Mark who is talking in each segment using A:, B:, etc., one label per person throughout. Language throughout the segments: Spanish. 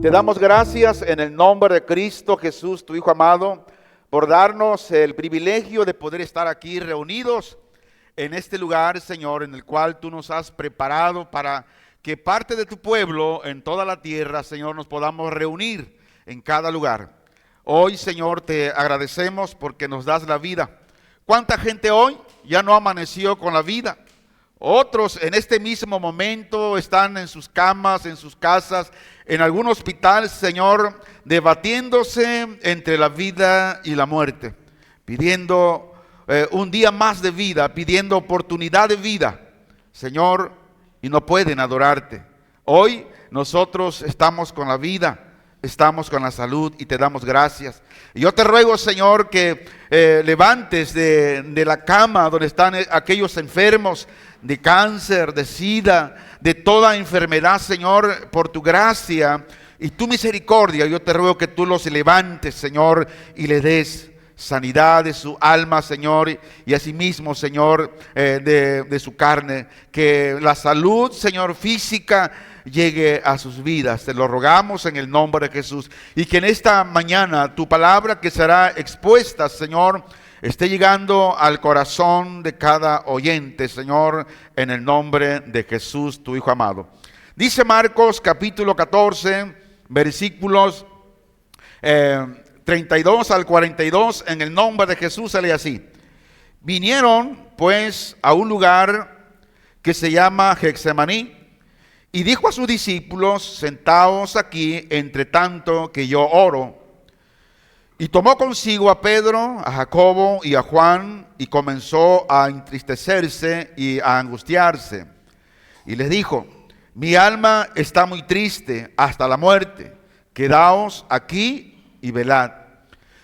A: Te damos gracias en el nombre de Cristo Jesús, tu Hijo amado, por darnos el privilegio de poder estar aquí reunidos en este lugar, Señor, en el cual tú nos has preparado para que parte de tu pueblo en toda la tierra, Señor, nos podamos reunir en cada lugar. Hoy, Señor, te agradecemos porque nos das la vida. ¿Cuánta gente hoy ya no amaneció con la vida? Otros en este mismo momento están en sus camas, en sus casas, en algún hospital, Señor, debatiéndose entre la vida y la muerte, pidiendo un día más de vida, pidiendo oportunidad de vida, Señor, y no pueden adorarte. Hoy nosotros estamos con la vida, estamos con la salud y te damos gracias. Y yo te ruego, Señor, que levantes de la cama donde están aquellos enfermos de cáncer, de sida, de toda enfermedad, Señor, por tu gracia y tu misericordia. Yo te ruego que tú los levantes, Señor, y le des sanidad de su alma, Señor, y asimismo, Señor, de su carne. Que la salud, Señor, física llegue a sus vidas. Te lo rogamos en el nombre de Jesús. Y que en esta mañana tu palabra que será expuesta, Señor, esté llegando al corazón de cada oyente, Señor, en el nombre de Jesús, tu Hijo amado. Dice Marcos capítulo 14, versículos 32 al 42, en el nombre de Jesús, sale así. Vinieron pues a un lugar que se llama Getsemaní, y dijo a sus discípulos: sentaos aquí entre tanto que yo oro. Y tomó consigo a Pedro, a Jacobo y a Juan, y comenzó a entristecerse y a angustiarse. Y les dijo: mi alma está muy triste hasta la muerte, quedaos aquí y velad.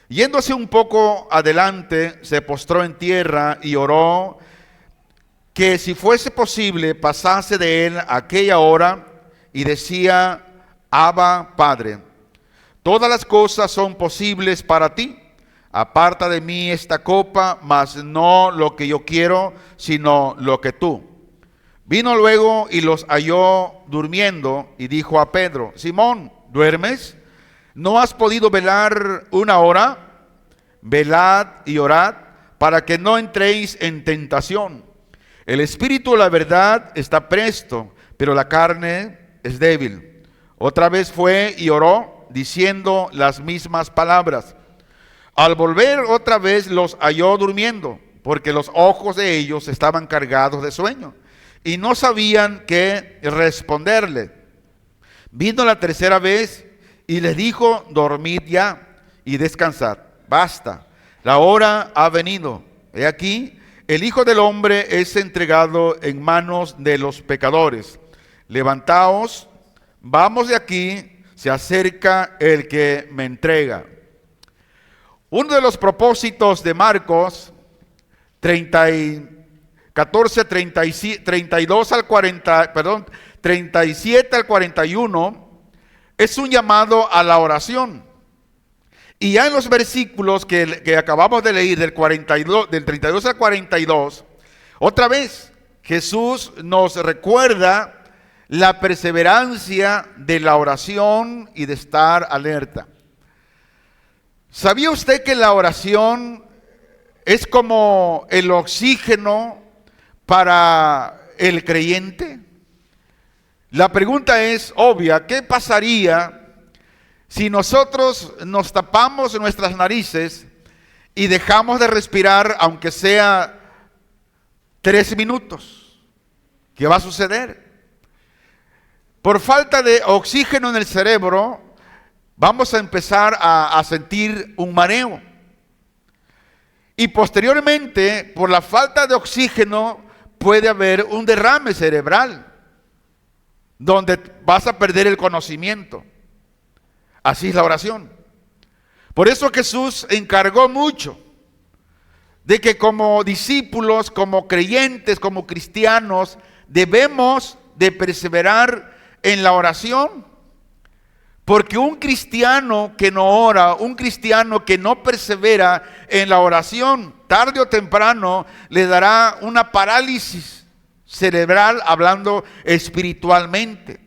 A: Yéndose un poco adelante, se postró en tierra y oró que si fuese posible pasase de él aquella hora, y decía: Abba, Padre, todas las cosas son posibles para ti. Aparta de mí esta copa, mas no lo que yo quiero, sino lo que tú. Vino luego y los halló durmiendo, y dijo a Pedro: Simón, ¿duermes? ¿No has podido velar una hora? Velad y orad, para que no entréis en tentación. El espíritu, la verdad, está presto, pero la carne es débil. Otra vez fue y oró, diciendo las mismas palabras. Al volver otra vez los halló durmiendo, porque los ojos de ellos estaban cargados de sueño, y no sabían qué responderle. Vino la tercera vez y les dijo: dormid ya y descansad, basta, la hora ha venido. He aquí, el Hijo del Hombre es entregado en manos de los pecadores. Levantaos, vamos de aquí, se acerca el que me entrega. Uno de los propósitos de Marcos 37 al 41 es un llamado a la oración. Y ya en los versículos que acabamos de leer del 32 al 42, otra vez Jesús nos recuerda la perseverancia de la oración y de estar alerta. ¿Sabía usted que la oración es como el oxígeno para el creyente? La pregunta es obvia: ¿qué pasaría si nosotros nos tapamos nuestras narices y dejamos de respirar, aunque sea 3 minutos? ¿Qué va a suceder? Por falta de oxígeno en el cerebro, vamos a empezar a sentir un mareo. Y posteriormente, por la falta de oxígeno, puede haber un derrame cerebral, donde vas a perder el conocimiento. Así es la oración. Por eso Jesús encargó mucho de que como discípulos, como creyentes, como cristianos, debemos de perseverar en la oración. Porque un cristiano que no ora, un cristiano que no persevera en la oración, tarde o temprano le dará una parálisis cerebral, hablando espiritualmente.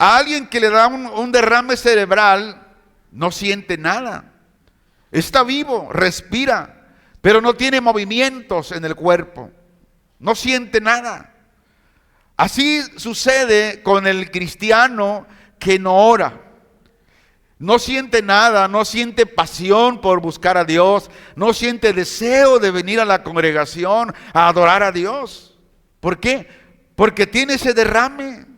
A: A alguien que le da un derrame cerebral, no siente nada. Está vivo, respira, pero no tiene movimientos en el cuerpo. No siente nada. Así sucede con el cristiano que no ora. No siente nada, no siente pasión por buscar a Dios, no siente deseo de venir a la congregación a adorar a Dios. ¿Por qué? Porque tiene ese derrame.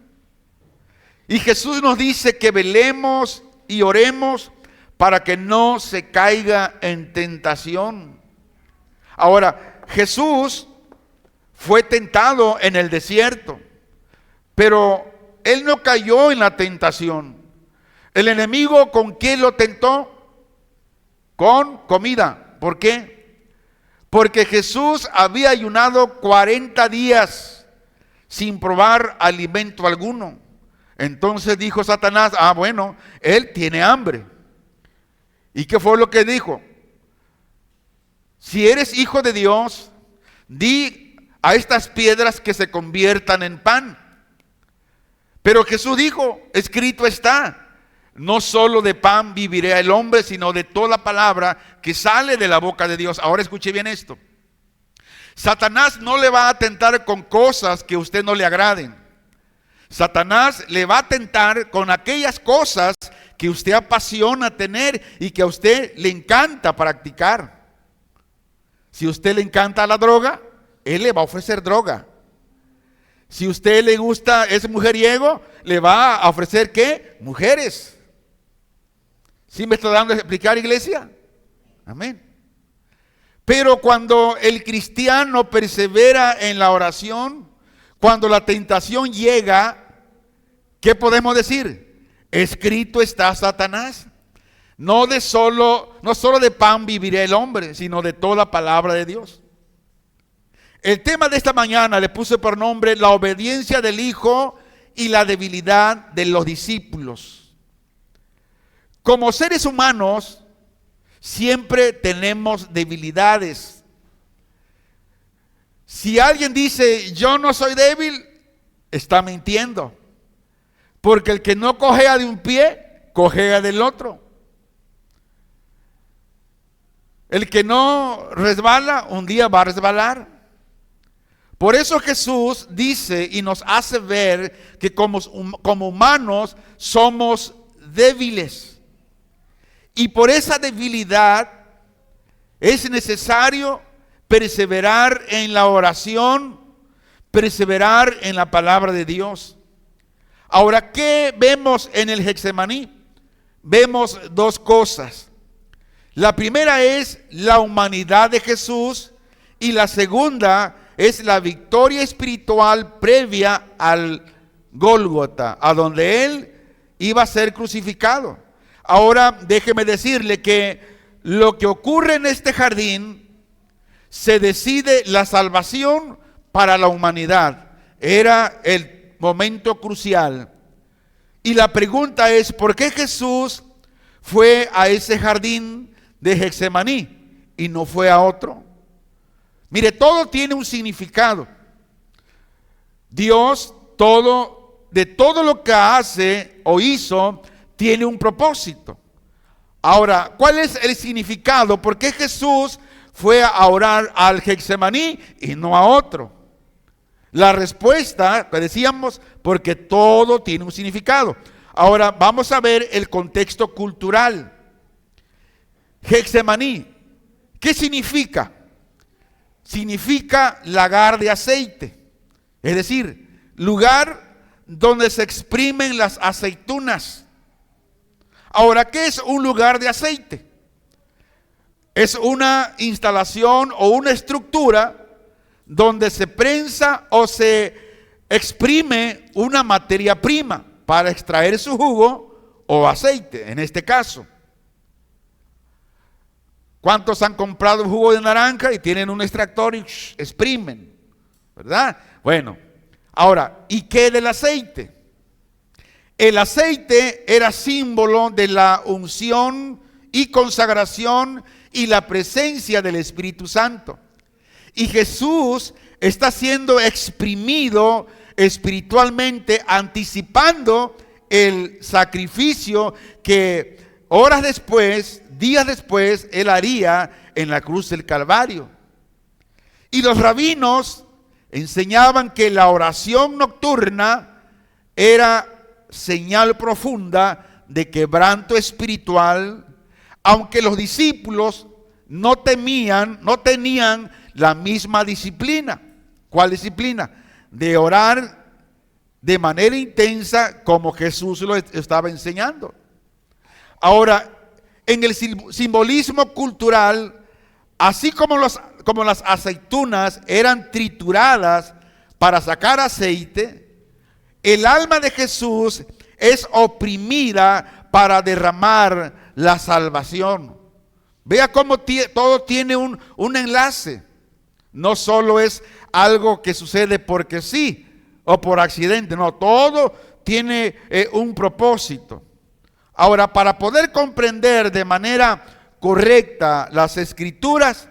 A: Y Jesús nos dice que velemos y oremos para que no se caiga en tentación. Ahora, Jesús fue tentado en el desierto, pero Él no cayó en la tentación. El enemigo, ¿con qué lo tentó? Con comida. ¿Por qué? Porque Jesús había ayunado 40 días sin probar alimento alguno. Entonces dijo Satanás, bueno, él tiene hambre. ¿Y qué fue lo que dijo? Si eres hijo de Dios, di a estas piedras que se conviertan en pan. Pero Jesús dijo, escrito está, no solo de pan vivirá el hombre, sino de toda palabra que sale de la boca de Dios. Ahora escuche bien esto. Satanás no le va a tentar con cosas que a usted no le agraden. Satanás le va a tentar con aquellas cosas que usted apasiona tener y que a usted le encanta practicar. Si a usted le encanta la droga, él le va a ofrecer droga. Si a usted le gusta, es mujeriego, le va a ofrecer ¿qué? Mujeres. ¿Sí me está dando a explicar, iglesia? Amén. Pero cuando el cristiano persevera en la oración, cuando la tentación llega, ¿qué podemos decir? Escrito está, Satanás. No solo de pan vivirá el hombre, sino de toda palabra de Dios. El tema de esta mañana le puse por nombre la obediencia del Hijo y la debilidad de los discípulos. Como seres humanos, siempre tenemos debilidades. Si alguien dice, yo no soy débil, está mintiendo. Porque el que no cojea de un pie, cojea del otro. El que no resbala, un día va a resbalar. Por eso Jesús dice y nos hace ver que como humanos somos débiles. Y por esa debilidad es necesario perseverar en la oración, perseverar en la palabra de Dios. Ahora, ¿qué vemos en el Getsemaní? Vemos dos cosas. La primera es la humanidad de Jesús y la segunda es la victoria espiritual previa al Gólgota, a donde Él iba a ser crucificado. Ahora déjeme decirle que lo que ocurre en este jardín se decide la salvación para la humanidad. Era el momento crucial. Y la pregunta es, ¿por qué Jesús fue a ese jardín de Getsemaní y no fue a otro? Mire, todo tiene un significado. Dios, de todo lo que hace o hizo, tiene un propósito. Ahora, ¿cuál es el significado? ¿Por qué Jesús fue a orar al Getsemaní y no a otro? La respuesta, que decíamos, porque todo tiene un significado. Ahora, vamos a ver el contexto cultural. Getsemaní, ¿qué significa? Significa lagar de aceite, es decir, lugar donde se exprimen las aceitunas. Ahora, ¿qué es un lugar de aceite? Es una instalación o una estructura donde se prensa o se exprime una materia prima para extraer su jugo o aceite, en este caso. ¿Cuántos han comprado un jugo de naranja y tienen un extractor y exprimen? ¿Verdad? Bueno, ahora, ¿y qué del aceite? El aceite era símbolo de la unción y consagración y la presencia del Espíritu Santo. Y Jesús está siendo exprimido espiritualmente, anticipando el sacrificio que horas después, días después, Él haría en la cruz del Calvario. Y los rabinos enseñaban que la oración nocturna era señal profunda de quebranto espiritual, aunque los discípulos no tenían la misma disciplina. ¿Cuál disciplina? De orar de manera intensa como Jesús lo estaba enseñando. Ahora, en el simbolismo cultural, así como las aceitunas eran trituradas para sacar aceite, el alma de Jesús es oprimida para derramar la salvación. Vea cómo todo tiene un enlace. No solo es algo que sucede porque sí o por accidente, no, todo tiene un propósito. Ahora, para poder comprender de manera correcta las Escrituras,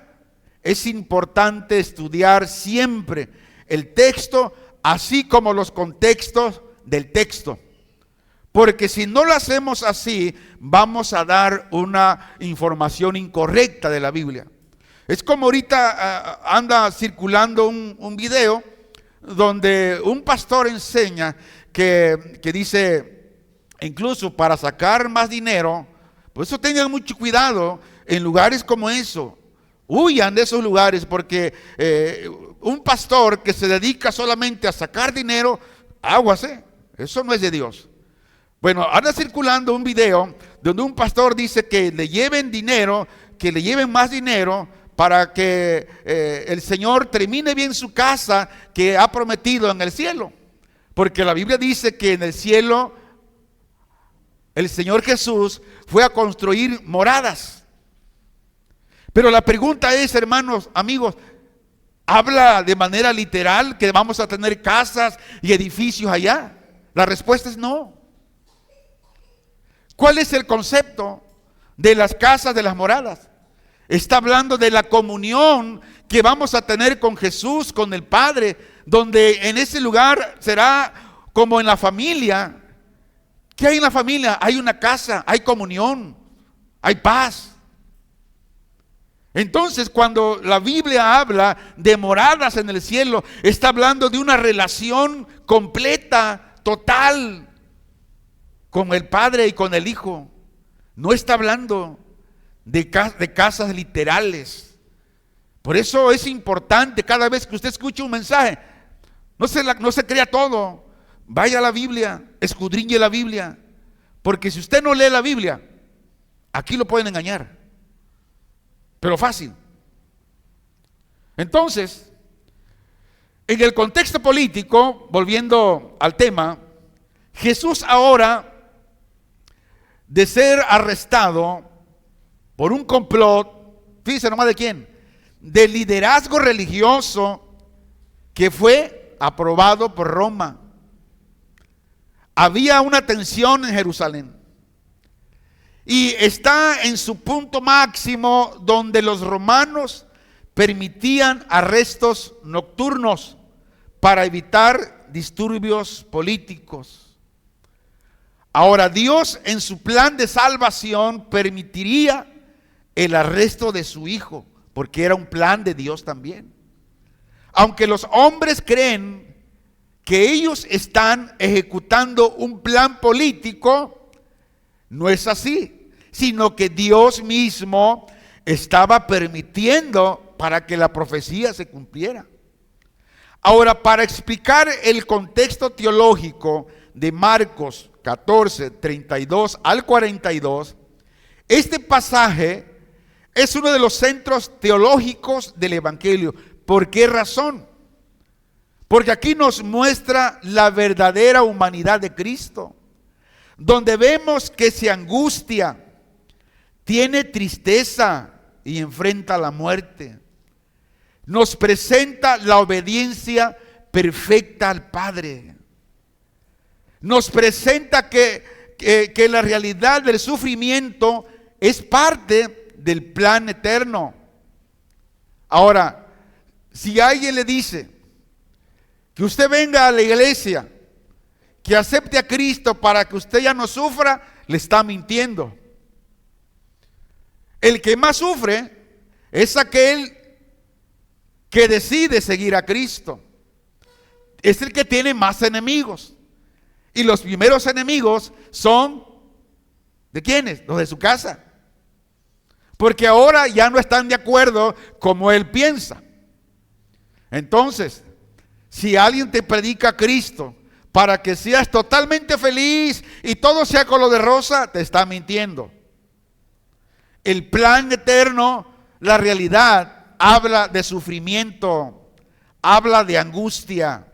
A: es importante estudiar siempre el texto, así como los contextos del texto. Porque si no lo hacemos así, vamos a dar una información incorrecta de la Biblia. Es como ahorita anda circulando un video donde un pastor enseña que dice, incluso para sacar más dinero, por eso tengan mucho cuidado en lugares como eso. Huyan de esos lugares porque un pastor que se dedica solamente a sacar dinero, aguas, eso no es de Dios. Bueno, anda circulando un video donde un pastor dice que le lleven dinero, que le lleven más dinero para que el Señor termine bien su casa que ha prometido en el cielo. Porque la Biblia dice que en el cielo el Señor Jesús fue a construir moradas. Pero la pregunta es, hermanos, amigos, ¿habla de manera literal que vamos a tener casas y edificios allá? La respuesta es no. ¿Cuál es el concepto de las casas, de las moradas? Está hablando de la comunión que vamos a tener con Jesús, con el Padre, donde en ese lugar será como en la familia. ¿Qué hay en la familia? Hay una casa, hay comunión, hay paz. Entonces, cuando la Biblia habla de moradas en el cielo, está hablando de una relación completa, total, con el Padre y con el Hijo. No está hablando de casas literales. Por eso es importante cada vez que usted escuche un mensaje, no se crea todo. Vaya a la Biblia, escudriñe la Biblia. Porque si usted no lee la Biblia, aquí lo pueden engañar. Pero fácil. Entonces, en el contexto político, volviendo al tema, Jesús ahora, de ser arrestado por un complot, fíjense nomás de quién, del liderazgo religioso que fue aprobado por Roma. Había una tensión en Jerusalén y está en su punto máximo donde los romanos permitían arrestos nocturnos para evitar disturbios políticos. Ahora, Dios en su plan de salvación permitiría el arresto de su Hijo, porque era un plan de Dios también. Aunque los hombres creen que ellos están ejecutando un plan político, no es así, sino que Dios mismo estaba permitiendo para que la profecía se cumpliera. Ahora, para explicar el contexto teológico de Marcos 14, 32 al 42, este pasaje es uno de los centros teológicos del Evangelio. ¿Por qué razón? Porque aquí nos muestra la verdadera humanidad de Cristo, donde vemos que se angustia, tiene tristeza y enfrenta la muerte. Nos presenta la obediencia perfecta al Padre. Nos presenta que la realidad del sufrimiento es parte del plan eterno. Ahora, si alguien le dice que usted venga a la iglesia que acepte a Cristo para que usted ya no sufra, le está mintiendo. El que más sufre es aquel que decide seguir a Cristo. Es el que tiene más enemigos. Y los primeros enemigos son, ¿de quiénes? Los de su casa. Porque ahora ya no están de acuerdo como él piensa. Entonces, si alguien te predica a Cristo para que seas totalmente feliz y todo sea color de rosa, te está mintiendo. El plan eterno, la realidad, habla de sufrimiento, habla de angustia.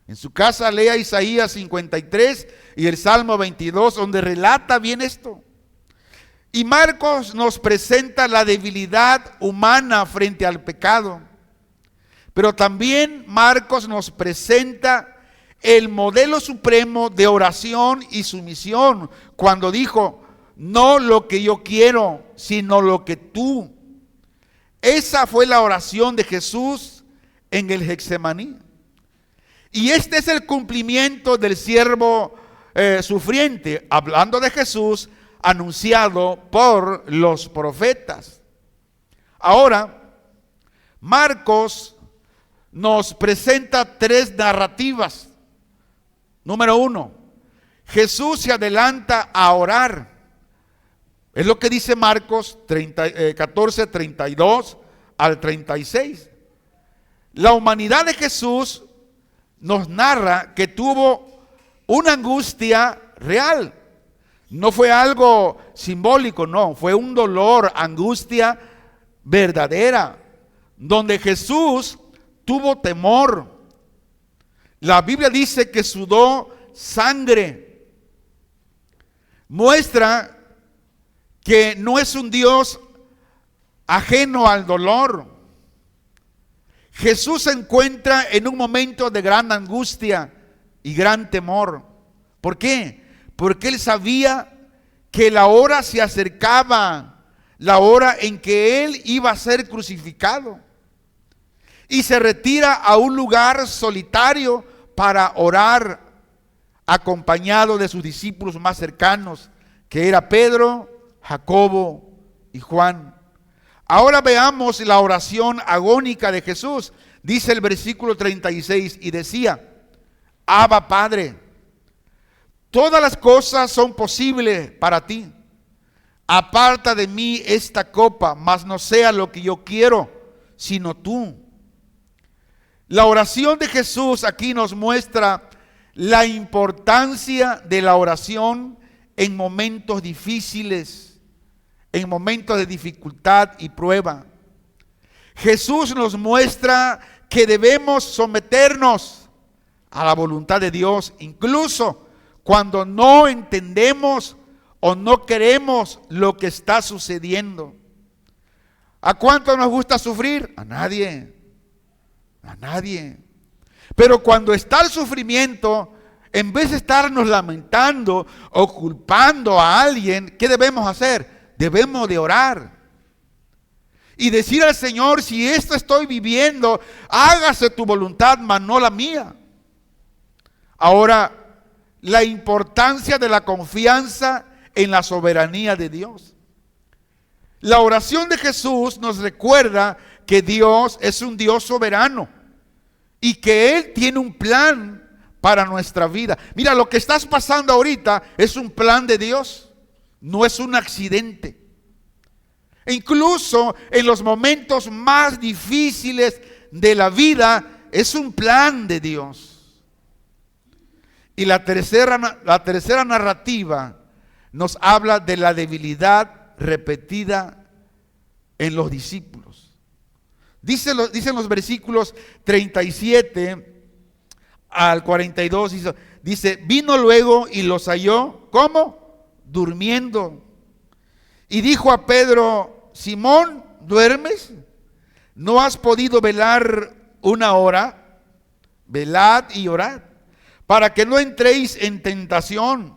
A: En su casa lea Isaías 53 y el Salmo 22, donde relata bien esto. Y Marcos nos presenta la debilidad humana frente al pecado. Pero también Marcos nos presenta el modelo supremo de oración y sumisión, cuando dijo, no lo que yo quiero, sino lo que tú. Esa fue la oración de Jesús en el Getsemaní. Y este es el cumplimiento del siervo sufriente, hablando de Jesús, anunciado por los profetas. Ahora, Marcos nos presenta tres narrativas. Número 1, Jesús se adelanta a orar. Es lo que dice Marcos 14, 32 al 36. La humanidad de Jesús nos narra que tuvo una angustia real. No fue algo simbólico, no, fue un dolor, angustia verdadera, donde Jesús tuvo temor. La Biblia dice que sudó sangre. Muestra que no es un Dios ajeno al dolor. Jesús se encuentra en un momento de gran angustia y gran temor. ¿Por qué? Porque él sabía que la hora se acercaba, la hora en que él iba a ser crucificado. Y se retira a un lugar solitario para orar, acompañado de sus discípulos más cercanos, que era Pedro, Jacobo y Juan. Ahora veamos la oración agónica de Jesús. Dice el versículo 36, y decía, Abba Padre, todas las cosas son posibles para ti. Aparta de mí esta copa, mas no sea lo que yo quiero, sino tú. La oración de Jesús aquí nos muestra la importancia de la oración en momentos difíciles, en momentos de dificultad y prueba. Jesús nos muestra que debemos someternos a la voluntad de Dios, incluso cuando no entendemos o no queremos lo que está sucediendo. ¿A cuánto nos gusta sufrir? A nadie. A nadie. Pero cuando está el sufrimiento, en vez de estarnos lamentando o culpando a alguien, ¿qué debemos hacer? Debemos de orar y decir al Señor, si esto estoy viviendo, hágase tu voluntad, mas no la mía. Ahora, la importancia de la confianza en la soberanía de Dios. La oración de Jesús nos recuerda que Dios es un Dios soberano y que Él tiene un plan para nuestra vida. Mira, lo que estás pasando ahorita es un plan de Dios, no es un accidente. E incluso en los momentos más difíciles de la vida es un plan de Dios. Y la tercera narrativa nos habla de la debilidad repetida en los discípulos. Dicen los versículos 37 al 42, dice, vino luego y los halló, ¿cómo? Durmiendo. Y dijo a Pedro, Simón, ¿duermes? ¿No has podido velar una hora? Velad y orad, para que no entréis en tentación.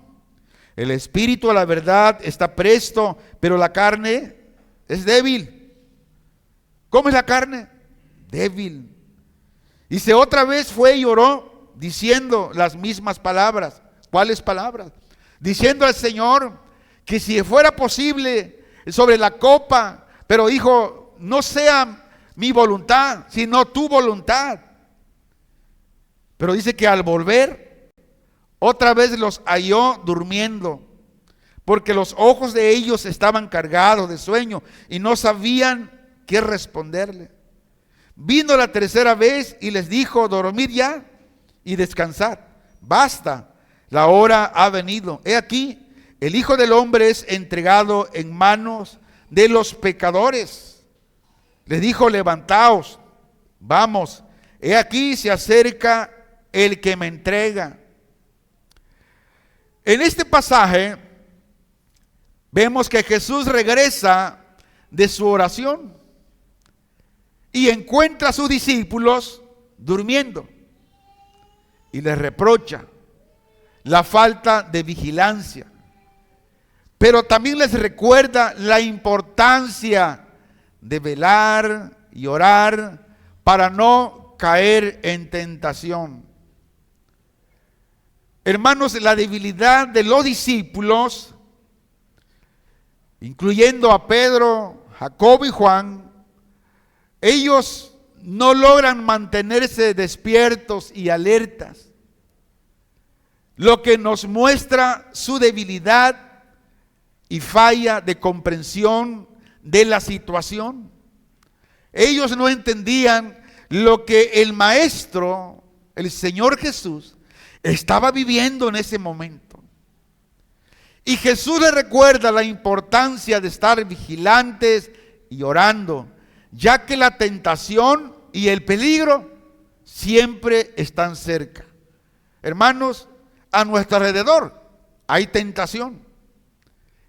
A: El espíritu a la verdad está presto, pero la carne es débil. ¿Cómo es la carne? Débil. Dice, otra vez fue y oró diciendo las mismas palabras. ¿Cuáles palabras? Diciendo al Señor que si fuera posible sobre la copa, pero dijo, no sea mi voluntad, sino tu voluntad. Pero dice que al volver, otra vez los halló durmiendo, porque los ojos de ellos estaban cargados de sueño y no sabían qué responderle. Vino la tercera vez y les dijo, dormid ya y descansad, basta, la hora ha venido. He aquí, el Hijo del Hombre es entregado en manos de los pecadores. Les dijo, levantaos, vamos, he aquí se acerca el que me entrega. En este pasaje vemos que Jesús regresa de su oración y encuentra a sus discípulos durmiendo y les reprocha la falta de vigilancia, pero también les recuerda la importancia de velar y orar para no caer en tentación. Hermanos, la debilidad de los discípulos, incluyendo a Pedro, Jacobo y Juan, ellos no logran mantenerse despiertos y alertas, lo que nos muestra su debilidad y falla de comprensión de la situación. Ellos no entendían lo que el Maestro, el Señor Jesús, estaba viviendo en ese momento. Y Jesús les recuerda la importancia de estar vigilantes y orando, ya que la tentación y el peligro siempre están cerca. Hermanos, a nuestro alrededor hay tentación.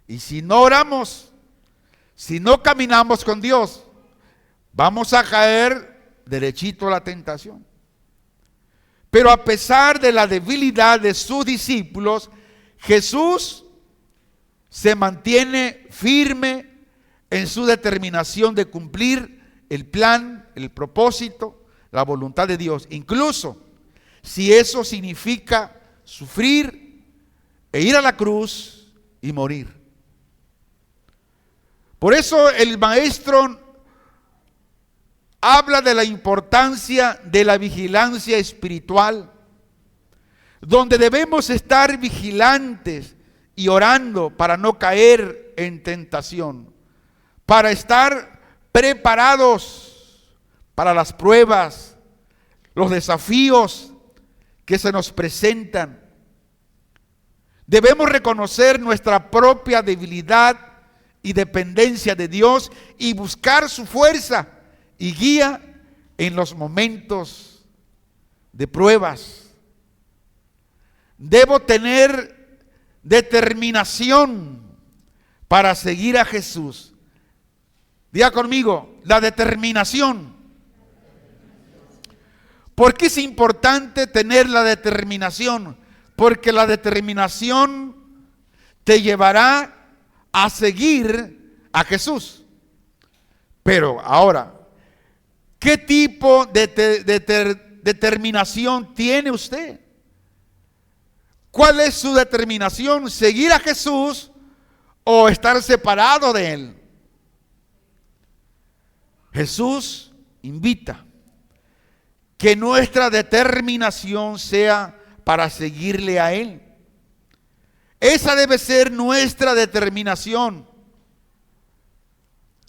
A: Y si no oramos, si no caminamos con Dios, vamos a caer derechito a la tentación. Pero a pesar de la debilidad de sus discípulos, Jesús se mantiene firme en su determinación de cumplir el plan, el propósito, la voluntad de Dios. Incluso si eso significa sufrir e ir a la cruz y morir. Por eso el Maestro habla de la importancia de la vigilancia espiritual, donde debemos estar vigilantes y orando para no caer en tentación, para estar preparados para las pruebas, los desafíos que se nos presentan. Debemos reconocer nuestra propia debilidad y dependencia de Dios y buscar su fuerza y guía en los momentos de pruebas. Debo tener determinación para seguir a Jesús. Diga conmigo, la determinación. ¿Por qué es importante tener la determinación? Porque la determinación te llevará a seguir a Jesús. Pero ahora, ¿qué tipo de determinación tiene usted? ¿Cuál es su determinación? ¿Seguir a Jesús o estar separado de Él? Jesús invita que nuestra determinación sea para seguirle a Él. Esa debe ser nuestra determinación.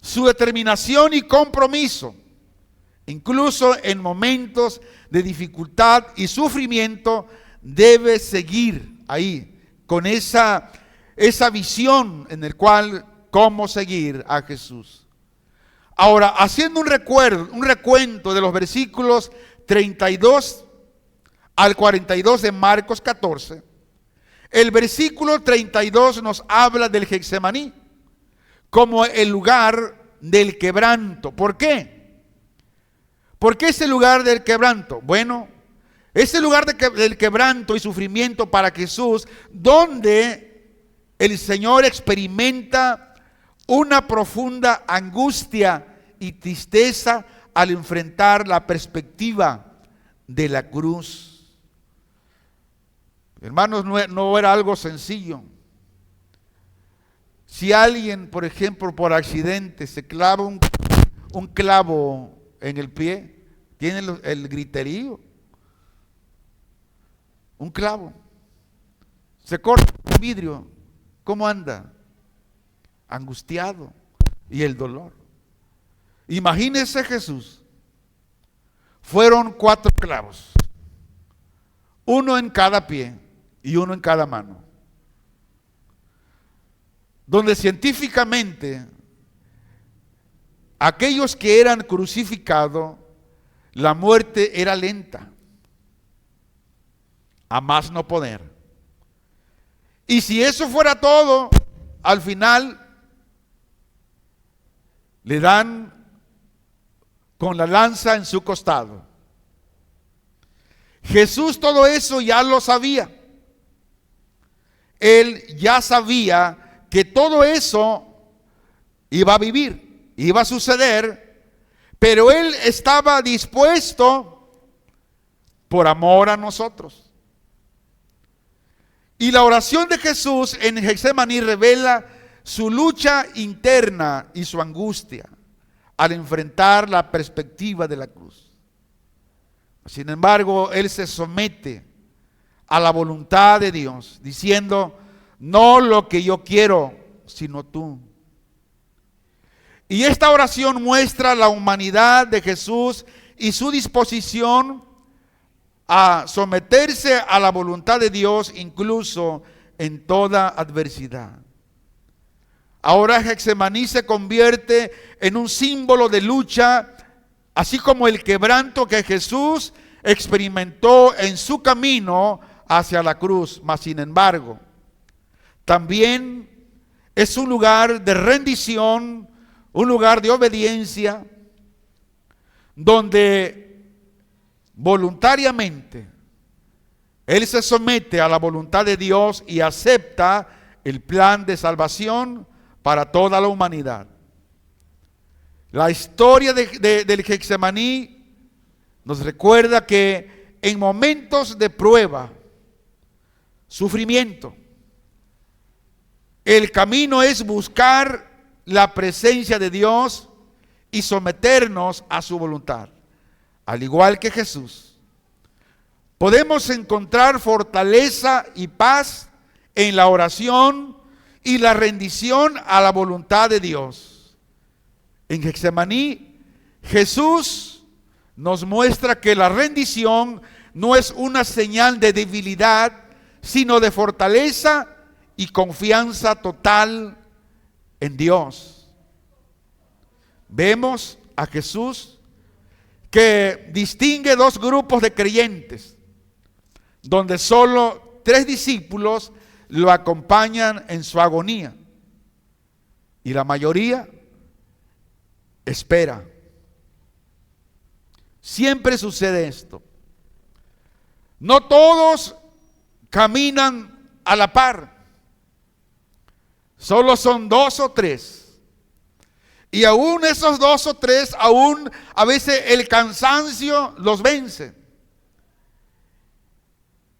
A: Su determinación y compromiso, incluso en momentos de dificultad y sufrimiento, debe seguir ahí, con esa visión en el cual, cómo seguir a Jesús. Ahora, haciendo un recuento de los versículos 32 al 42 de Marcos 14, el versículo 32 nos habla del Getsemaní como el lugar del quebranto. ¿Por qué? ¿Por qué es el lugar del quebranto? Bueno, es el lugar del quebranto y sufrimiento para Jesús, donde el Señor experimenta una profunda angustia y tristeza al enfrentar la perspectiva de la cruz. Hermanos, no era algo sencillo. Si alguien, por ejemplo, por accidente se clava un clavo en el pie, tiene el griterío. Un clavo. Se corta un vidrio. ¿Cómo anda? Angustiado. Y el dolor. Imagínese Jesús. Fueron 4 clavos. Uno en cada pie y uno en cada mano. Donde científicamente aquellos que eran crucificados, la muerte era lenta, a más no poder. Y si eso fuera todo, al final le dan con la lanza en su costado. Jesús todo eso ya lo sabía. Él ya sabía que todo eso iba a vivir, iba a suceder, pero Él estaba dispuesto por amor a nosotros. Y la oración de Jesús en Getsemaní revela su lucha interna y su angustia al enfrentar la perspectiva de la cruz. Sin embargo, Él se somete a la voluntad de Dios, diciendo: no lo que yo quiero, sino tú. Y esta oración muestra la humanidad de Jesús y su disposición a someterse a la voluntad de Dios, incluso en toda adversidad. Ahora Getsemaní se convierte en un símbolo de lucha, así como el quebranto que Jesús experimentó en su camino hacia la cruz. Mas sin embargo, también es un lugar de rendición, un lugar de obediencia, donde voluntariamente Él se somete a la voluntad de Dios y acepta el plan de salvación para toda la humanidad. La historia del Getsemaní nos recuerda que en momentos de prueba, sufrimiento, el camino es buscar la presencia de Dios y someternos a su voluntad. Al igual que Jesús, podemos encontrar fortaleza y paz en la oración y la rendición a la voluntad de Dios. En Getsemaní, Jesús nos muestra que la rendición no es una señal de debilidad, sino de fortaleza y confianza total en Dios. Vemos a Jesús que distingue 2 grupos de creyentes, donde solo 3 discípulos lo acompañan en su agonía y la mayoría espera. Siempre sucede esto. No todos caminan a la par, solo son 2 o 3. Y aún esos 2 o 3, aún a veces el cansancio los vence.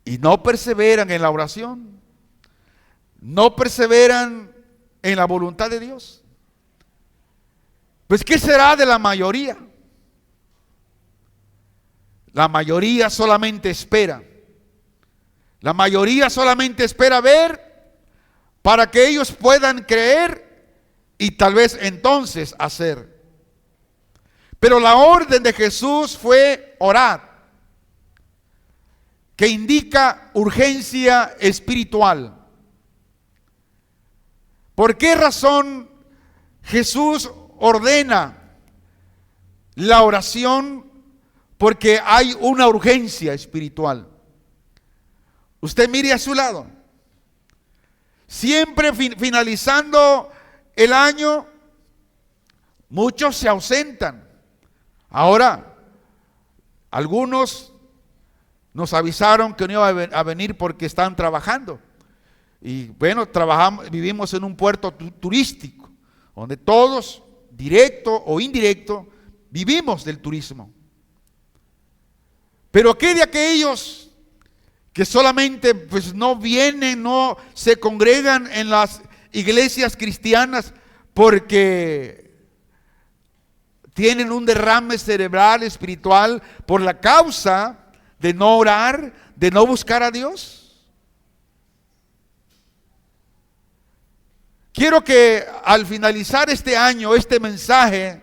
A: Y no perseveran en la oración. No perseveran en la voluntad de Dios. Pues ¿qué será de la mayoría? La mayoría solamente espera. La mayoría solamente espera ver para que ellos puedan creer y tal vez entonces hacer. Pero la orden de Jesús fue orad, que indica urgencia espiritual. ¿Por qué razón Jesús ordena la oración? Porque hay una urgencia espiritual. Usted mire a su lado. Siempre finalizando el año, muchos se ausentan. Ahora, algunos nos avisaron que no iban a venir porque están trabajando. Y bueno, vivimos en un puerto turístico, donde todos, directo o indirecto, vivimos del turismo. Pero ¿qué de aquellos que solamente pues no vienen, no se congregan en las iglesias cristianas porque tienen un derrame cerebral, espiritual, por la causa de no orar, de no buscar a Dios. Quiero que al finalizar este año, este mensaje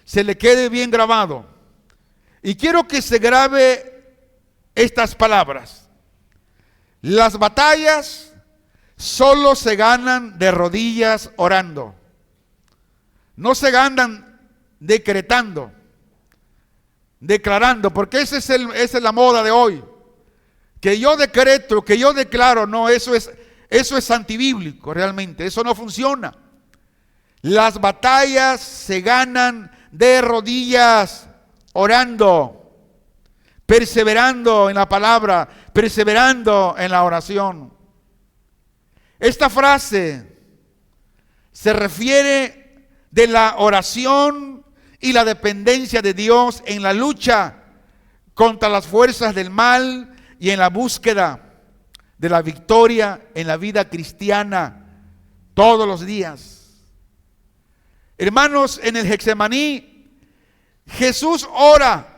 A: se le quede bien grabado. Y quiero que se grabe estas palabras. Las batallas solo se ganan de rodillas orando. No se ganan decretando, declarando, porque esa es la moda de hoy. Que yo decreto, que yo declaro, no, eso es antibíblico realmente, eso no funciona. Las batallas se ganan de rodillas orando, perseverando en la palabra, perseverando en la oración. Esta frase se refiere de la oración y la dependencia de Dios en la lucha contra las fuerzas del mal y en la búsqueda de la victoria en la vida cristiana todos los días. Hermanos, en el Getsemaní, Jesús ora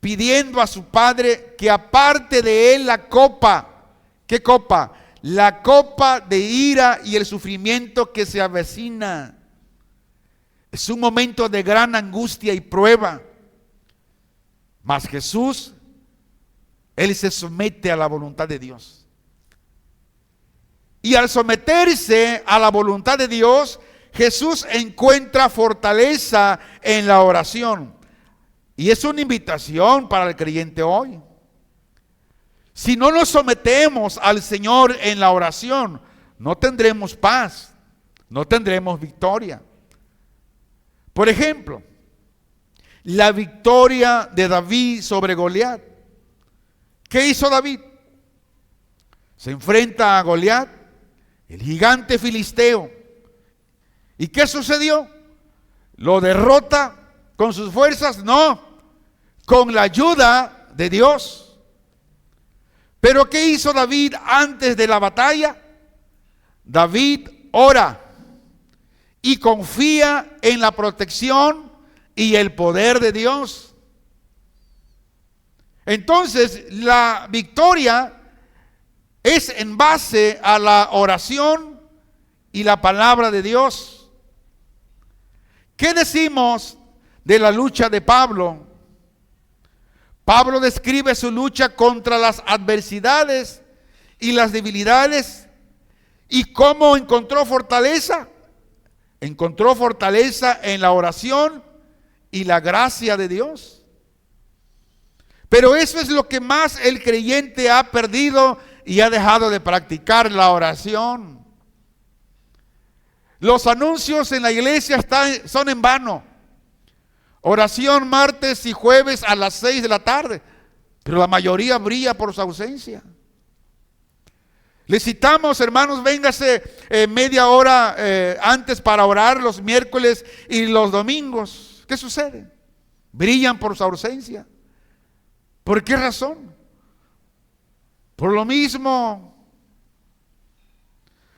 A: pidiendo a su Padre que aparte de él la copa. ¿Qué copa? La copa de ira y el sufrimiento que se avecina. Es un momento de gran angustia y prueba. Mas Jesús, él se somete a la voluntad de Dios. Y al someterse a la voluntad de Dios, Jesús encuentra fortaleza en la oración. Y es una invitación para el creyente hoy. Si no nos sometemos al Señor en la oración, no tendremos paz, no tendremos victoria. Por ejemplo, la victoria de David sobre Goliat. ¿Qué hizo David? Se enfrenta a Goliat, el gigante filisteo. ¿Y qué sucedió? ¿Lo derrota con sus fuerzas? No, con la ayuda de Dios. Pero ¿qué hizo David antes de la batalla? David ora y confía en la protección y el poder de Dios. Entonces, la victoria es en base a la oración y la palabra de Dios. ¿Qué decimos de la lucha de Pablo? Pablo describe su lucha contra las adversidades y las debilidades. ¿Y cómo encontró fortaleza? Encontró fortaleza en la oración y la gracia de Dios. Pero eso es lo que más el creyente ha perdido y ha dejado de practicar, la oración. Los anuncios en la iglesia son en vano. Oración martes y jueves a las 6 de la tarde, pero la mayoría brilla por su ausencia. Le citamos, hermanos, véngase media hora antes para orar los miércoles y los domingos. ¿Qué sucede? Brillan por su ausencia. ¿Por qué razón? Por lo mismo.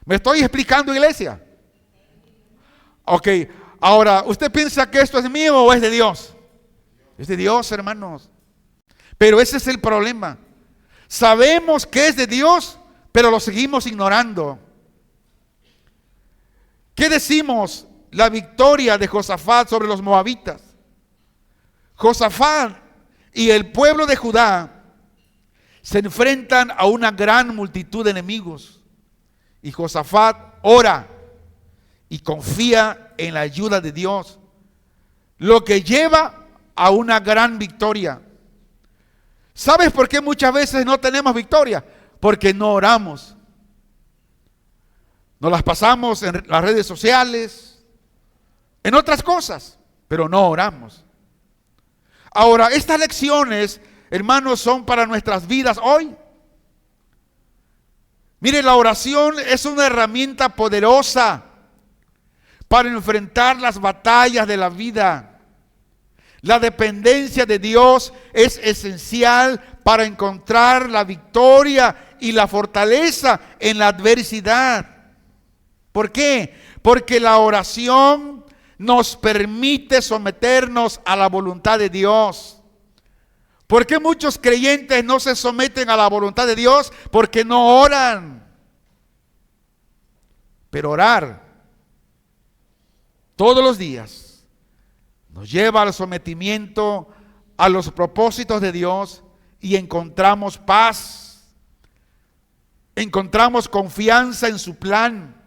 A: ¿Me estoy explicando, iglesia? Ok, ahora, ¿usted piensa que esto es mío o es de Dios? Es de Dios, hermanos. Pero ese es el problema. Sabemos que es de Dios, pero lo seguimos ignorando. ¿Qué decimos? La victoria de Josafat sobre los moabitas. Josafat y el pueblo de Judá se enfrentan a una gran multitud de enemigos. Y Josafat ora y confía en la ayuda de Dios, lo que lleva a una gran victoria. ¿Sabes por qué muchas veces no tenemos victoria? Porque no oramos. Nos las pasamos en las redes sociales, en otras cosas, pero no oramos. Ahora, estas lecciones, hermanos, son para nuestras vidas hoy. Mire, la oración es una herramienta poderosa para enfrentar las batallas de la vida. La dependencia de Dios es esencial para encontrar la victoria y la fortaleza en la adversidad. ¿Por qué? Porque la oración nos permite someternos a la voluntad de Dios. ¿Por qué muchos creyentes no se someten a la voluntad de Dios? Porque no oran. Pero orar todos los días nos lleva al sometimiento a los propósitos de Dios y encontramos paz, encontramos confianza en su plan.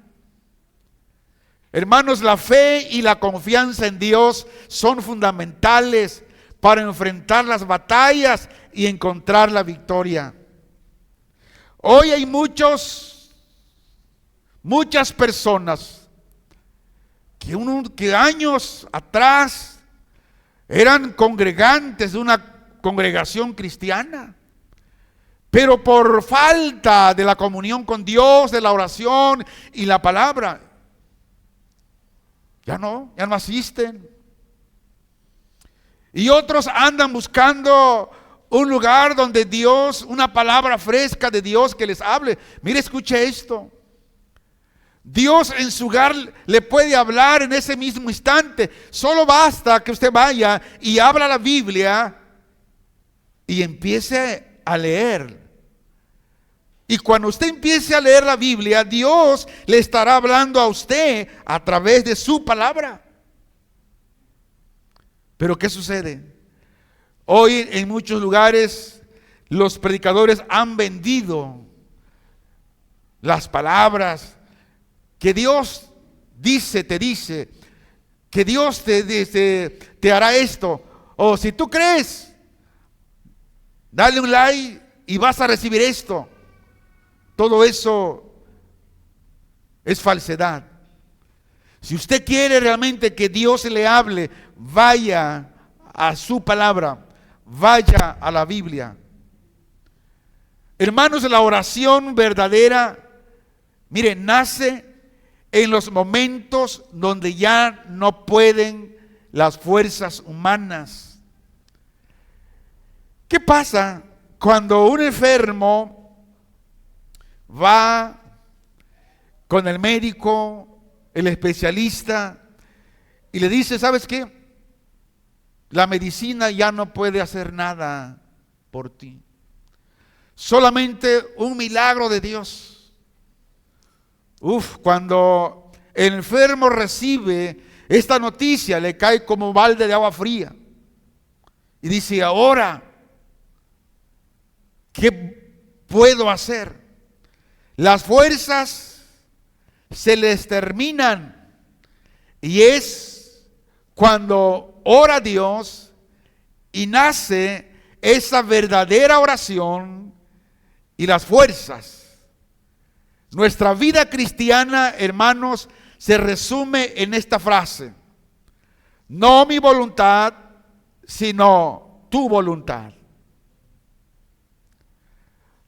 A: Hermanos, la fe y la confianza en Dios son fundamentales para enfrentar las batallas y encontrar la victoria. Hoy hay muchas personas que años atrás eran congregantes de una congregación cristiana, pero por falta de la comunión con Dios, de la oración y la palabra, ya no asisten. Y otros andan buscando un lugar donde Dios, una palabra fresca de Dios que les hable. Mire, escuche esto. Dios en su hogar le puede hablar en ese mismo instante. Solo basta que usted vaya y abra la Biblia y empiece a leer. Y cuando usted empiece a leer la Biblia, Dios le estará hablando a usted a través de su palabra. Pero ¿qué sucede? Hoy en muchos lugares los predicadores han vendido las palabras que Dios te dice, que Dios te hará esto. O si tú crees, dale un like y vas a recibir esto. Todo eso es falsedad. Si usted quiere realmente que Dios le hable, vaya a su palabra, vaya a la Biblia. Hermanos, la oración verdadera, mire, nace en los momentos donde ya no pueden las fuerzas humanas. ¿Qué pasa cuando un enfermo va con el médico, el especialista, y le dice, ¿sabes qué? La medicina ya no puede hacer nada por ti. Solamente un milagro de Dios. Cuando el enfermo recibe esta noticia, le cae como balde de agua fría. Y dice, ahora, ¿qué puedo hacer? Las fuerzas se les terminan. Y es cuando ora Dios y nace esa verdadera oración y las fuerzas. Nuestra vida cristiana, hermanos, se resume en esta frase: no mi voluntad, sino tu voluntad.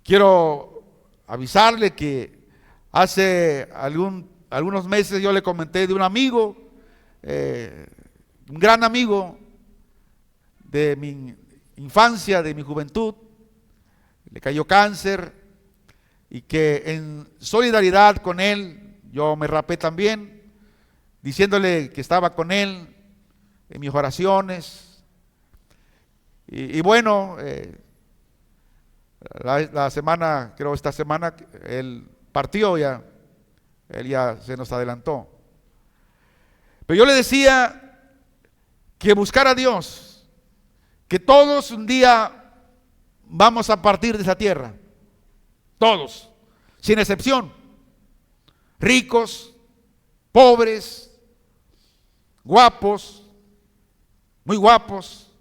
A: Quiero avisarle que hace algunos meses yo le comenté de un amigo, un gran amigo de mi infancia, de mi juventud. Le cayó cáncer y que en solidaridad con él yo me rapé también, diciéndole que estaba con él en mis oraciones. Y bueno, la semana, creo esta semana, él partió ya, él ya se nos adelantó. Pero yo le decía que buscara a Dios, que todos un día vamos a partir de esa tierra, todos, sin excepción, ricos, pobres, guapos, muy guapos,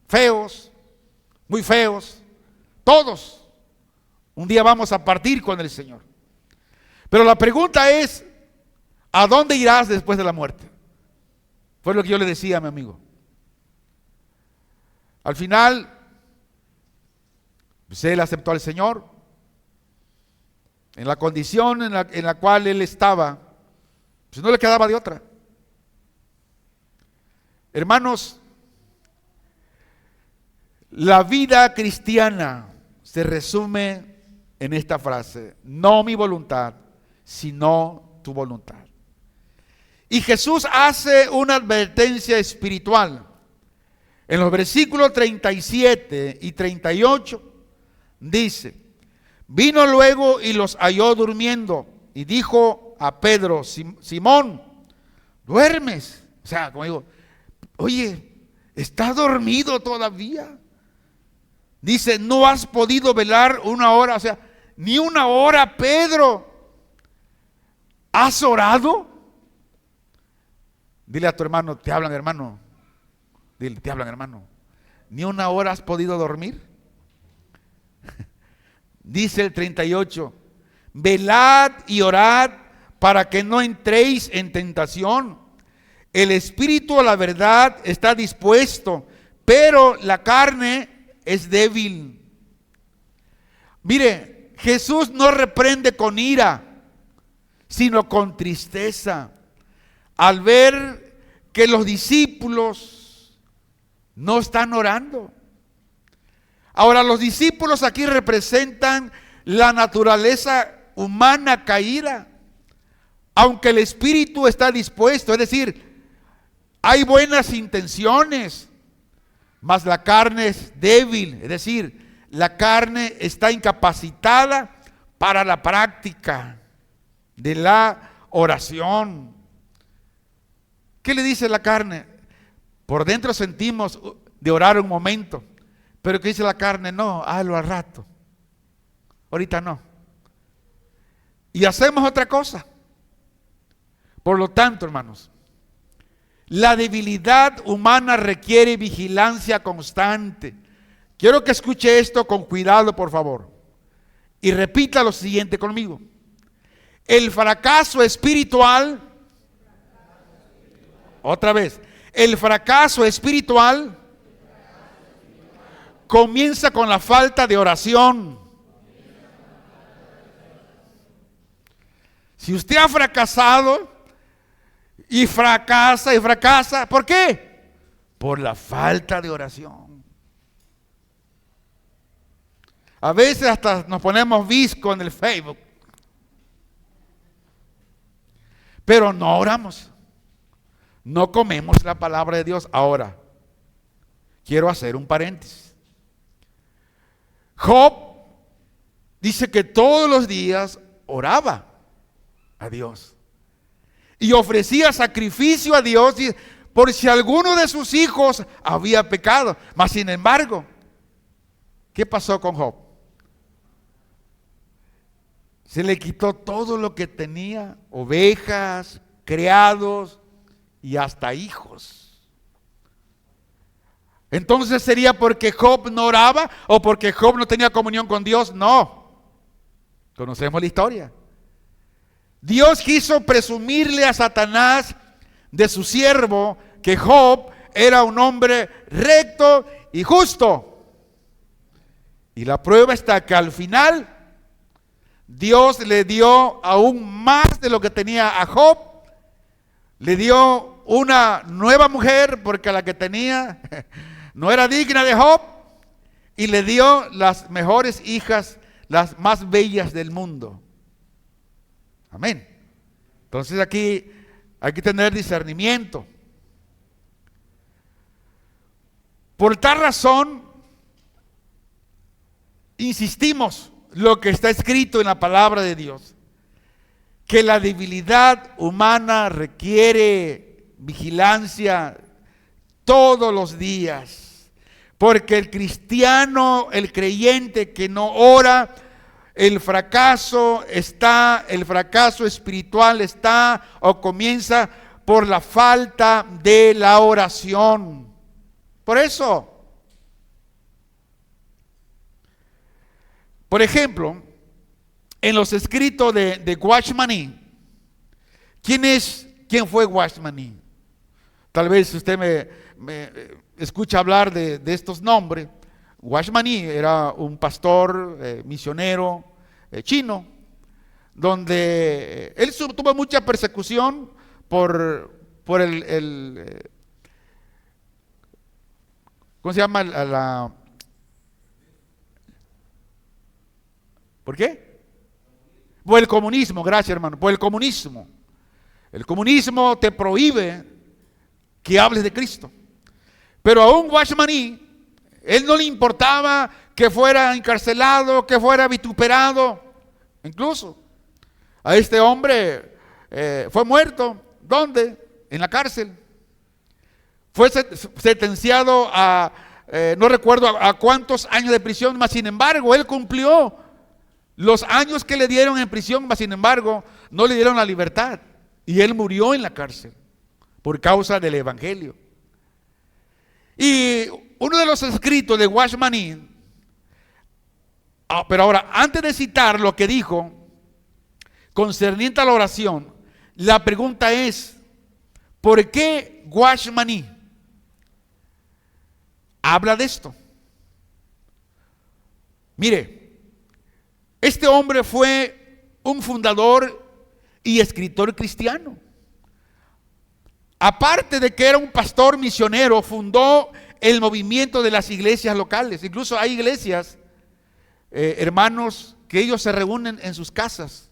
A: feos, muy feos, todos un día vamos a partir con el Señor. Pero la pregunta es, ¿a dónde irás después de la muerte? Fue lo que yo le decía a mi amigo. Al final, pues él aceptó al Señor en la condición en la cual él estaba, pues no le quedaba de otra. Hermanos, La vida cristiana se resume en esta frase: no mi voluntad, sino tu voluntad. Y Jesús hace una advertencia espiritual. En los versículos 37 y 38 dice: vino luego y los halló durmiendo y dijo a Pedro: Simón, ¿duermes? O sea, como digo, oye, ¿estás dormido todavía? Dice: ¿no has podido velar una hora? O sea, ni una hora, Pedro. ¿Has orado? Dile a tu hermano: te hablan, hermano. Dile: te hablan, hermano. ¿Ni una hora has podido dormir? Dice el 38: velad y orad para que no entréis en tentación. El espíritu a la verdad está dispuesto, pero la carne es débil. Mire, Jesús no reprende con ira, sino con tristeza, al ver que los discípulos no están orando. Ahora, los discípulos aquí representan la naturaleza humana caída, aunque el espíritu está dispuesto, es decir, hay buenas intenciones, mas la carne es débil, es decir, la carne está incapacitada para la práctica de la oración. ¿Qué le dice la carne? Por dentro sentimos de orar un momento, pero ¿qué dice la carne? No, hazlo al rato, ahorita no. Y hacemos otra cosa. Por lo tanto, hermanos, la debilidad humana requiere vigilancia constante. Quiero que escuche esto con cuidado, por favor, y repita lo siguiente conmigo. El fracaso espiritual, otra vez, el fracaso espiritual comienza con la falta de oración. Si usted ha fracasado y fracasa, ¿por qué? Por la falta de oración. A veces hasta nos ponemos visco en el Facebook, pero no oramos, no comemos la palabra de Dios. Ahora, quiero hacer un paréntesis. Job dice que todos los días oraba a Dios y ofrecía sacrificio a Dios por si alguno de sus hijos había pecado. Mas sin embargo, ¿qué pasó con Job? Se le quitó todo lo que tenía: ovejas, criados y hasta hijos. Entonces, ¿sería porque Job no oraba o porque Job no tenía comunión con Dios? No. Conocemos la historia. Dios quiso presumirle a Satanás de su siervo que Job era un hombre recto y justo. Y la prueba está que al final Dios le dio aún más de lo que tenía a Job. Le dio una nueva mujer porque la que tenía no era digna de Job, y le dio las mejores hijas, las más bellas del mundo. Amén. Entonces aquí hay que tener discernimiento. Por tal razón, insistimos lo que está escrito en la palabra de Dios, que la debilidad humana requiere vigilancia todos los días. Porque el cristiano, el creyente que no ora, el fracaso espiritual está o comienza por la falta de la oración. Por eso, por ejemplo, en los escritos de Watchman Nee, ¿quién fue Watchman Nee? Tal vez usted me escucha hablar de estos nombres. Watchman Nee era un pastor misionero chino, donde él tuvo mucha persecución por el ¿cómo se llama? ¿Por qué? Por el comunismo, gracias hermano, por el comunismo. El comunismo te prohíbe que hables de Cristo. Pero a un Washmani, él no le importaba que fuera encarcelado, que fuera vituperado. Incluso a este hombre fue muerto. ¿Dónde? En la cárcel. Fue sentenciado a, no recuerdo a cuántos años de prisión, mas sin embargo, él cumplió los años que le dieron en prisión, mas sin embargo, no le dieron la libertad. Y él murió en la cárcel por causa del evangelio. Y uno de los escritos de Washmani, pero ahora, antes de citar lo que dijo concerniente a la oración, la pregunta es, ¿por qué Washmani habla de esto? Mire, este hombre fue un fundador y escritor cristiano. Aparte de que era un pastor misionero, fundó el movimiento de las iglesias locales. Incluso hay iglesias, hermanos, que ellos se reúnen en sus casas,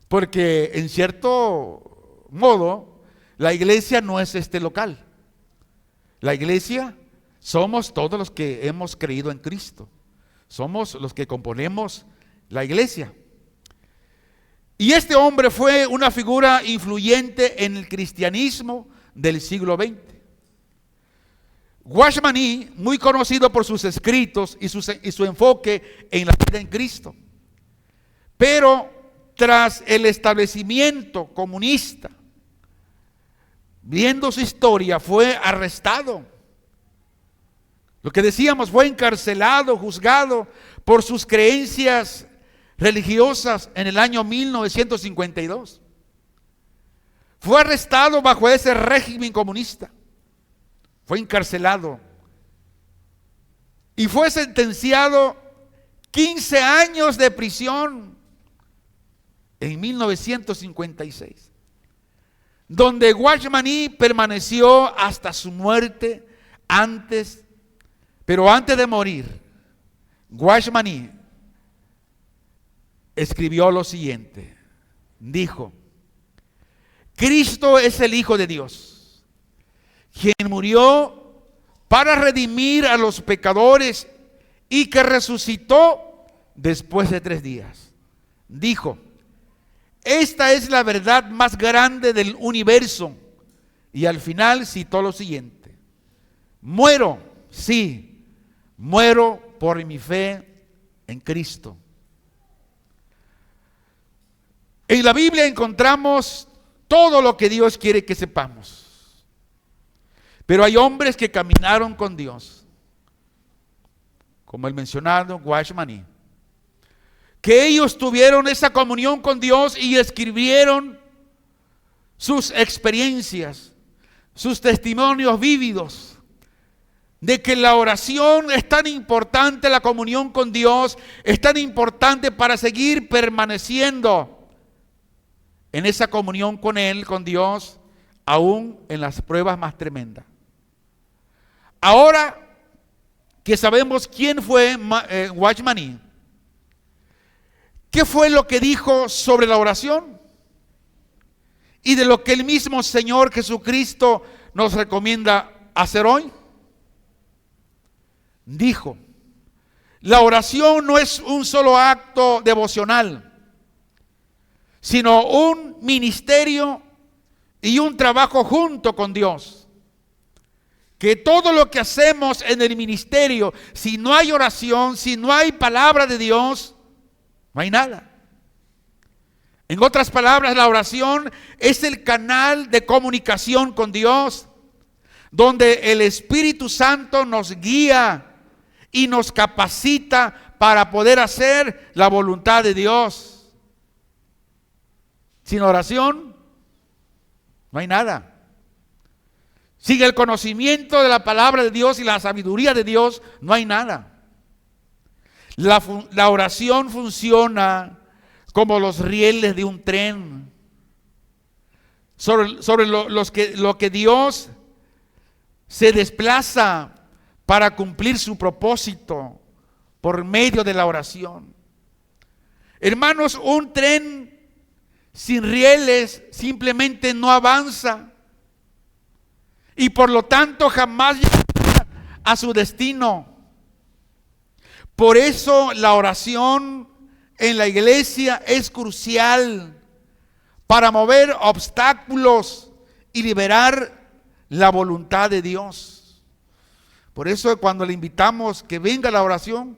A: porque en cierto modo la iglesia no es local. La iglesia somos todos los que hemos creído en Cristo. Somos los que componemos la iglesia. Y este hombre fue una figura influyente en el cristianismo del siglo XX. Washmani, muy conocido por sus escritos y su enfoque en la vida en Cristo. Pero tras el establecimiento comunista, viendo su historia, fue arrestado. Lo que decíamos, fue encarcelado, juzgado por sus creencias religiosas en el año 1952. Fue arrestado bajo ese régimen comunista. Fue encarcelado y fue sentenciado 15 años de prisión en 1956, donde Washmani permaneció hasta su muerte. Pero antes de morir, Washmani escribió lo siguiente. Dijo: Cristo es el Hijo de Dios, quien murió para redimir a los pecadores y que resucitó después de 3 días. Dijo: esta es la verdad más grande del universo. Y al final citó lo siguiente: muero, sí, muero por mi fe en Cristo. En la Biblia encontramos todo lo que Dios quiere que sepamos. Pero hay hombres que caminaron con Dios, como el mencionado Washmani, que ellos tuvieron esa comunión con Dios y escribieron sus experiencias, sus testimonios vívidos, de que la oración es tan importante, la comunión con Dios es tan importante para seguir permaneciendo en esa comunión con Él, con Dios, aún en las pruebas más tremendas. Ahora que sabemos quién fue Washmani, ¿qué fue lo que dijo sobre la oración? Y de lo que el mismo Señor Jesucristo nos recomienda hacer hoy. Dijo: la oración no es un solo acto devocional, sino un ministerio y un trabajo junto con Dios. Que todo lo que hacemos en el ministerio, si no hay oración, si no hay palabra de Dios, no hay nada. En otras palabras, la oración es el canal de comunicación con Dios, donde el Espíritu Santo nos guía y nos capacita para poder hacer la voluntad de Dios. Sin oración no hay nada. Sin el conocimiento de la palabra de Dios y la sabiduría de Dios, no hay nada. La oración funciona como los rieles de un tren, sobre lo que Dios se desplaza para cumplir su propósito por medio de la oración. Hermanos, un tren sin rieles simplemente no avanza y por lo tanto jamás llegará a su destino. Por eso la oración en la iglesia es crucial para mover obstáculos y liberar la voluntad de Dios. Por eso cuando le invitamos que venga a la oración,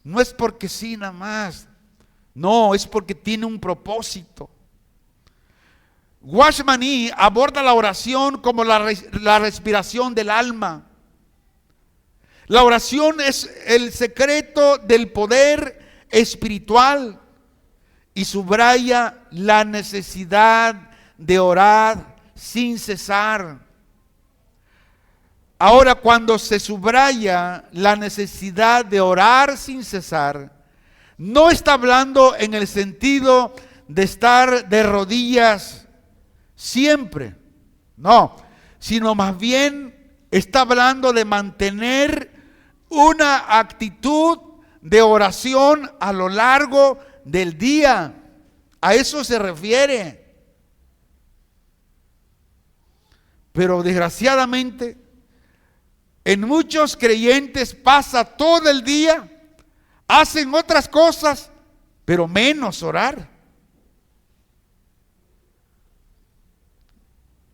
A: no es porque sí nada más, no, es porque tiene un propósito. Watchman aborda la oración como la respiración del alma. La oración es el secreto del poder espiritual y subraya la necesidad de orar sin cesar. Ahora, cuando se subraya la necesidad de orar sin cesar, no está hablando en el sentido de estar de rodillas siempre, no, sino más bien está hablando de mantener una actitud de oración a lo largo del día. A eso se refiere. Pero desgraciadamente, en muchos creyentes pasa todo el día, hacen otras cosas, pero menos orar.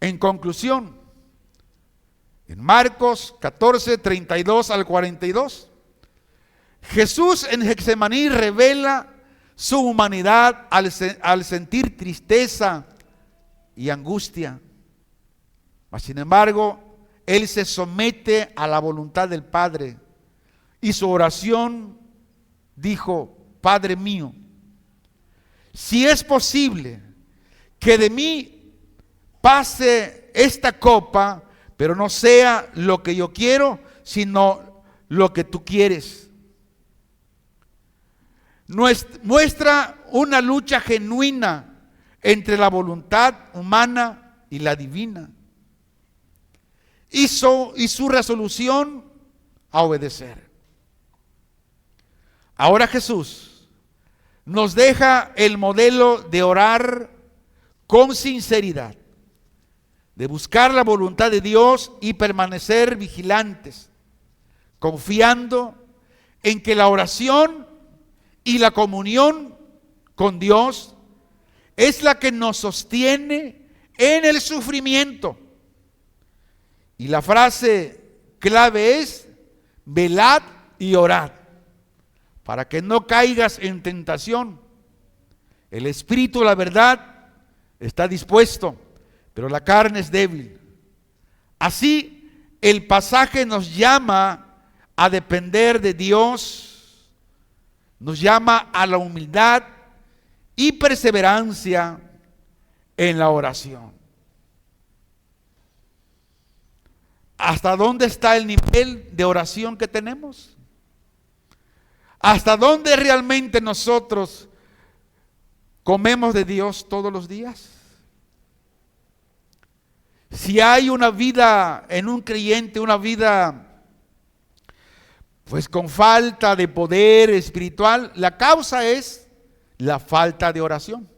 A: En conclusión, en Marcos 14, 32 al 42, Jesús en Getsemaní revela su humanidad al sentir tristeza y angustia. Mas sin embargo, Él se somete a la voluntad del Padre y su oración dijo: Padre mío, si es posible que de mí pase esta copa, pero no sea lo que yo quiero, sino lo que tú quieres. Muestra una lucha genuina entre la voluntad humana y la divina. Y su resolución a obedecer. Ahora Jesús nos deja el modelo de orar con sinceridad, de buscar la voluntad de Dios y permanecer vigilantes, confiando en que la oración y la comunión con Dios es la que nos sostiene en el sufrimiento. Y la frase clave es: velad y orad, para que no caigas en tentación. El espíritu, la verdad, está dispuesto, pero la carne es débil. Así, el pasaje nos llama a depender de Dios, nos llama a la humildad y perseverancia en la oración. ¿Hasta dónde está el nivel de oración que tenemos? ¿Hasta dónde realmente nosotros comemos de Dios todos los días? Si hay una vida en un creyente, una vida pues con falta de poder espiritual, la causa es la falta de oración.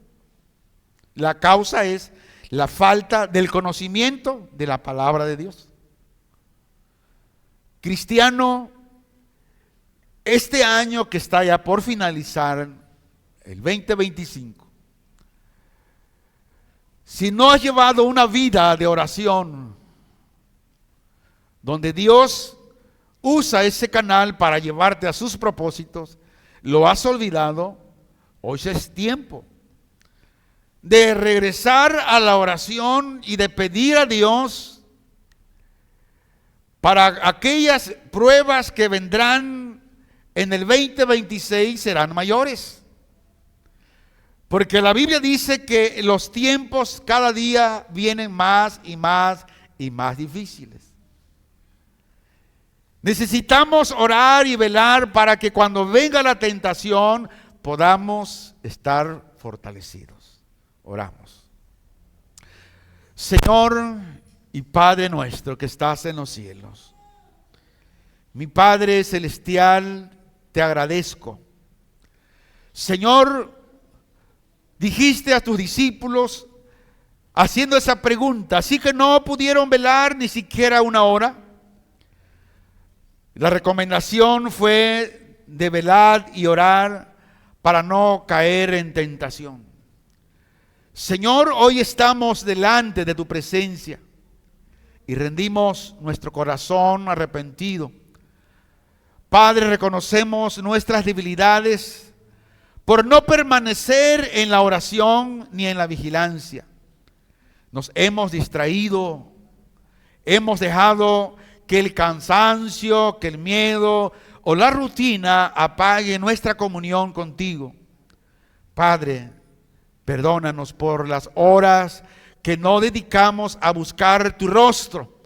A: La causa es la falta del conocimiento de la palabra de Dios. Cristiano, este año que está ya por finalizar, el 2025, si no has llevado una vida de oración, donde Dios usa ese canal para llevarte a sus propósitos, lo has olvidado, hoy es tiempo de regresar a la oración y de pedir a Dios para aquellas pruebas que vendrán en el 2026 serán mayores. Porque la Biblia dice que los tiempos cada día vienen más y más y más difíciles. Necesitamos orar y velar para que cuando venga la tentación podamos estar fortalecidos. Oramos. Señor y Padre nuestro que estás en los cielos, mi Padre celestial, te agradezco, Señor, dijiste a tus discípulos haciendo esa pregunta, así que no pudieron velar ni siquiera una hora. La recomendación fue de velar y orar para no caer en tentación. Señor, hoy estamos delante de tu presencia y rendimos nuestro corazón arrepentido. Padre, reconocemos nuestras debilidades por no permanecer en la oración ni en la vigilancia. Nos hemos distraído, hemos dejado que el cansancio, que el miedo o la rutina apague nuestra comunión contigo. Padre, perdónanos por las horas que no dedicamos a buscar tu rostro,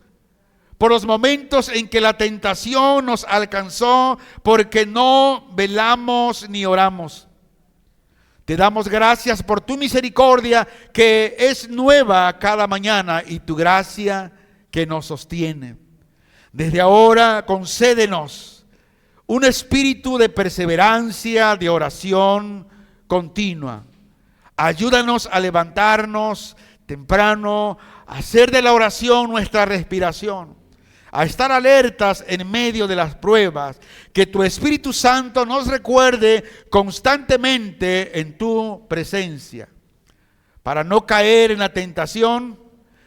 A: por los momentos en que la tentación nos alcanzó porque no velamos ni oramos. Te damos gracias por tu misericordia que es nueva cada mañana y tu gracia que nos sostiene. Desde ahora concédenos un espíritu de perseverancia, de oración continua. Ayúdanos a levantarnos temprano, a hacer de la oración nuestra respiración, a estar alertas en medio de las pruebas, que tu Espíritu Santo nos recuerde constantemente en tu presencia. Para no caer en la tentación,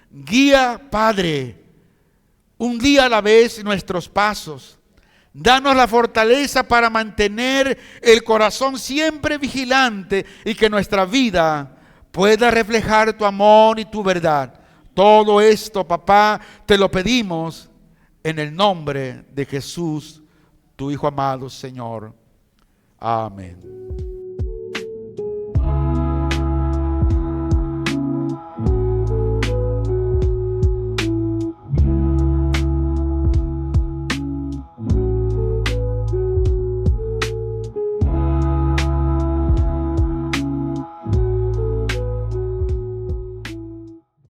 A: guía, Padre, un día a la vez nuestros pasos. Danos la fortaleza para mantener el corazón siempre vigilante y que nuestra vida pueda reflejar tu amor y tu verdad. Todo esto, papá, te lo pedimos en el nombre de Jesús, tu Hijo amado, Señor. Amén.